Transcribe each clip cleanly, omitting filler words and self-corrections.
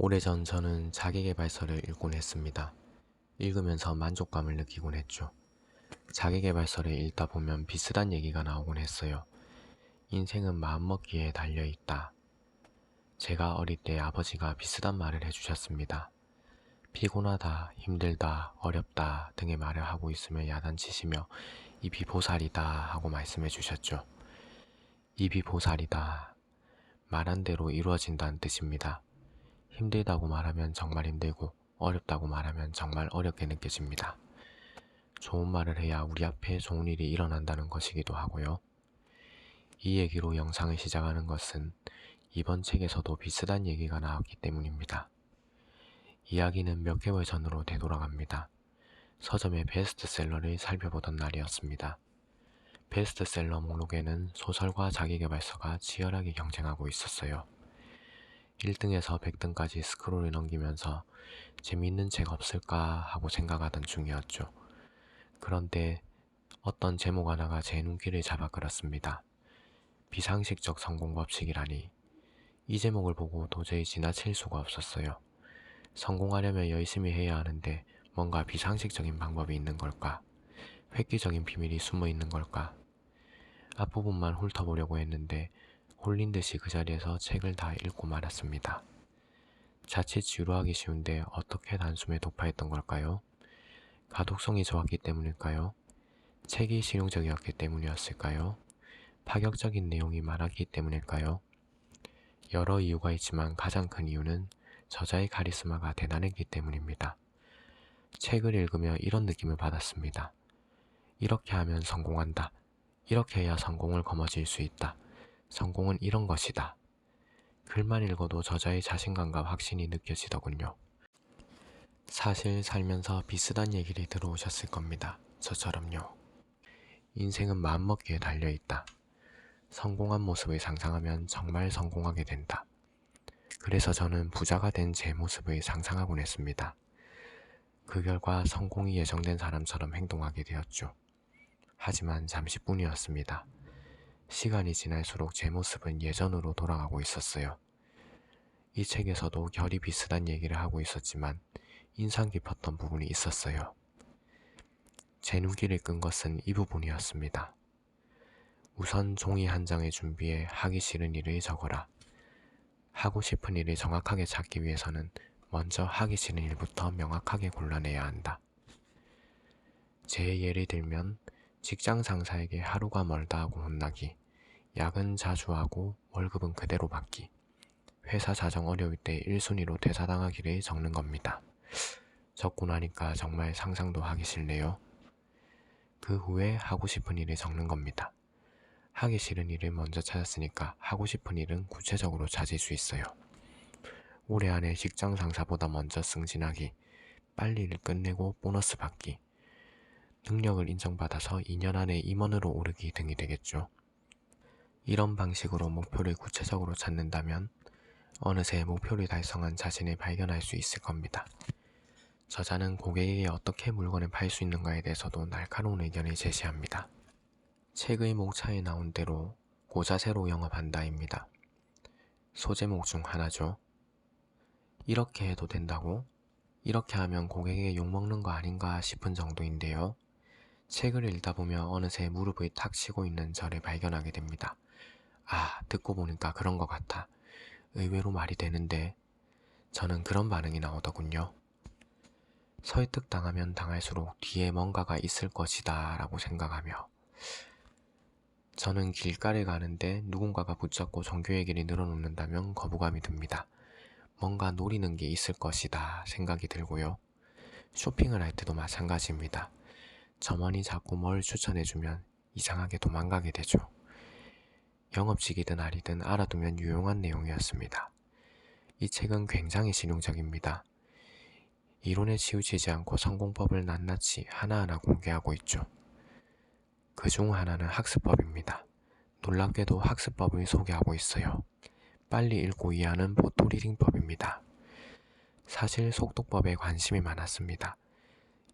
오래전 저는 자기계발서를 읽곤 했습니다. 읽으면서 만족감을 느끼곤 했죠. 자기계발서를 읽다 보면 비슷한 얘기가 나오곤 했어요. 인생은 마음먹기에 달려있다. 제가 어릴 때 아버지가 비슷한 말을 해주셨습니다. 피곤하다, 힘들다, 어렵다 등의 말을 하고 있으면 야단치시며 입이 보살이다 하고 말씀해 주셨죠. 입이 보살이다. 말한 대로 이루어진다는 뜻입니다. 힘들다고 말하면 정말 힘들고 어렵다고 말하면 정말 어렵게 느껴집니다. 좋은 말을 해야 우리 앞에 좋은 일이 일어난다는 것이기도 하고요. 이 얘기로 영상을 시작하는 것은 이번 책에서도 비슷한 얘기가 나왔기 때문입니다. 이야기는 몇 개월 전으로 되돌아갑니다. 서점의 베스트셀러를 살펴보던 날이었습니다. 베스트셀러 목록에는 소설과 자기계발서가 치열하게 경쟁하고 있었어요. 1등에서 100등까지 스크롤을 넘기면서 재미있는 책 없을까 하고 생각하던 중이었죠. 그런데 어떤 제목 하나가 제 눈길을 잡아 끌었습니다. 비상식적 성공 법칙이라니. 이 제목을 보고 도저히 지나칠 수가 없었어요. 성공하려면 열심히 해야 하는데 뭔가 비상식적인 방법이 있는 걸까? 획기적인 비밀이 숨어 있는 걸까? 앞부분만 훑어보려고 했는데 홀린 듯이 그 자리에서 책을 다 읽고 말았습니다. 자칫 지루하기 쉬운데 어떻게 단숨에 독파했던 걸까요? 가독성이 좋았기 때문일까요? 책이 실용적이었기 때문이었을까요? 파격적인 내용이 많았기 때문일까요? 여러 이유가 있지만 가장 큰 이유는 저자의 카리스마가 대단했기 때문입니다. 책을 읽으며 이런 느낌을 받았습니다. 이렇게 하면 성공한다. 이렇게 해야 성공을 거머쥘 수 있다. 성공은 이런 것이다. 글만 읽어도 저자의 자신감과 확신이 느껴지더군요. 사실 살면서 비슷한 얘기를 들어오셨을 겁니다. 저처럼요. 인생은 마음먹기에 달려있다. 성공한 모습을 상상하면 정말 성공하게 된다. 그래서 저는 부자가 된 제 모습을 상상하곤 했습니다. 그 결과 성공이 예정된 사람처럼 행동하게 되었죠. 하지만 잠시뿐이었습니다. 시간이 지날수록 제 모습은 예전으로 돌아가고 있었어요. 이 책에서도 결이 비슷한 얘기를 하고 있었지만 인상 깊었던 부분이 있었어요. 제 눈길을 끈 것은 이 부분이었습니다. 우선 종이 한 장을 준비해 하기 싫은 일을 적어라. 하고 싶은 일을 정확하게 찾기 위해서는 먼저 하기 싫은 일부터 명확하게 골라내야 한다. 제 예를 들면 직장 상사에게 하루가 멀다 하고 혼나기, 야근 자주 하고 월급은 그대로 받기, 회사 자정 어려울 때 1순위로 퇴사당하기를 적는 겁니다. 적고 나니까 정말 상상도 하기 싫네요. 그 후에 하고 싶은 일을 적는 겁니다. 하기 싫은 일을 먼저 찾았으니까 하고 싶은 일은 구체적으로 찾을 수 있어요. 올해 안에 직장 상사보다 먼저 승진하기, 빨리 일 끝내고 보너스 받기, 능력을 인정받아서 2년 안에 임원으로 오르기 등이 되겠죠. 이런 방식으로 목표를 구체적으로 찾는다면 어느새 목표를 달성한 자신을 발견할 수 있을 겁니다. 저자는 고객에게 어떻게 물건을 팔 수 있는가에 대해서도 날카로운 의견을 제시합니다. 책의 목차에 나온 대로 고자세로 영업한다입니다. 소제목 중 하나죠. 이렇게 해도 된다고? 이렇게 하면 고객에게 욕먹는 거 아닌가 싶은 정도인데요. 책을 읽다 보며 어느새 무릎을 탁 치고 있는 저를 발견하게 됩니다. 아, 듣고 보니까 그런 것 같아. 의외로 말이 되는데 저는 그런 반응이 나오더군요. 설득당하면 당할수록 뒤에 뭔가가 있을 것이다 라고 생각하며 저는 길가를 가는데 누군가가 붙잡고 종교 얘기를 늘어놓는다면 거부감이 듭니다. 뭔가 노리는 게 있을 것이다 생각이 들고요. 쇼핑을 할 때도 마찬가지입니다. 점원이 자꾸 뭘 추천해주면 이상하게 도망가게 되죠. 영업직이든 아니든 알아두면 유용한 내용이었습니다. 이 책은 굉장히 실용적입니다. 이론에 치우치지 않고 성공법을 낱낱이 하나하나 공개하고 있죠. 그 중 하나는 학습법입니다. 놀랍게도 학습법을 소개하고 있어요. 빨리 읽고 이해하는 보토리딩법입니다. 사실 속독법에 관심이 많았습니다.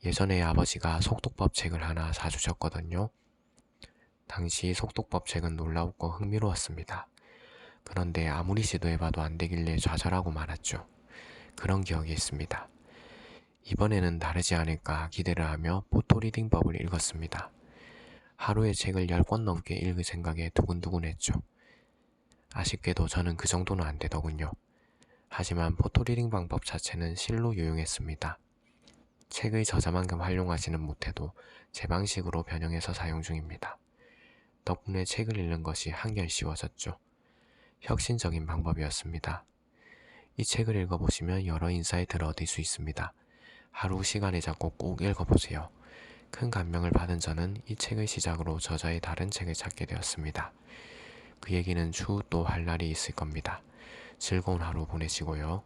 예전에 아버지가 속독법 책을 하나 사주셨거든요. 당시 속독법 책은 놀라웠고 흥미로웠습니다. 그런데 아무리 시도해봐도 안되길래 좌절하고 말았죠. 그런 기억이 있습니다. 이번에는 다르지 않을까 기대를 하며 포토리딩법을 읽었습니다. 하루에 책을 10권 넘게 읽을 생각에 두근두근했죠. 아쉽게도 저는 그 정도는 안 되더군요. 하지만 포토리딩 방법 자체는 실로 유용했습니다. 책의 저자만큼 활용하지는 못해도 제 방식으로 변형해서 사용 중입니다. 덕분에 책을 읽는 것이 한결 쉬워졌죠. 혁신적인 방법이었습니다. 이 책을 읽어보시면 여러 인사이트를 얻을 수 있습니다. 하루 시간을 잡고 꼭 읽어보세요. 큰 감명을 받은 저는 이 책의 시작으로 저자의 다른 책을 찾게 되었습니다. 그 얘기는 추후 또 할 날이 있을 겁니다. 즐거운 하루 보내시고요.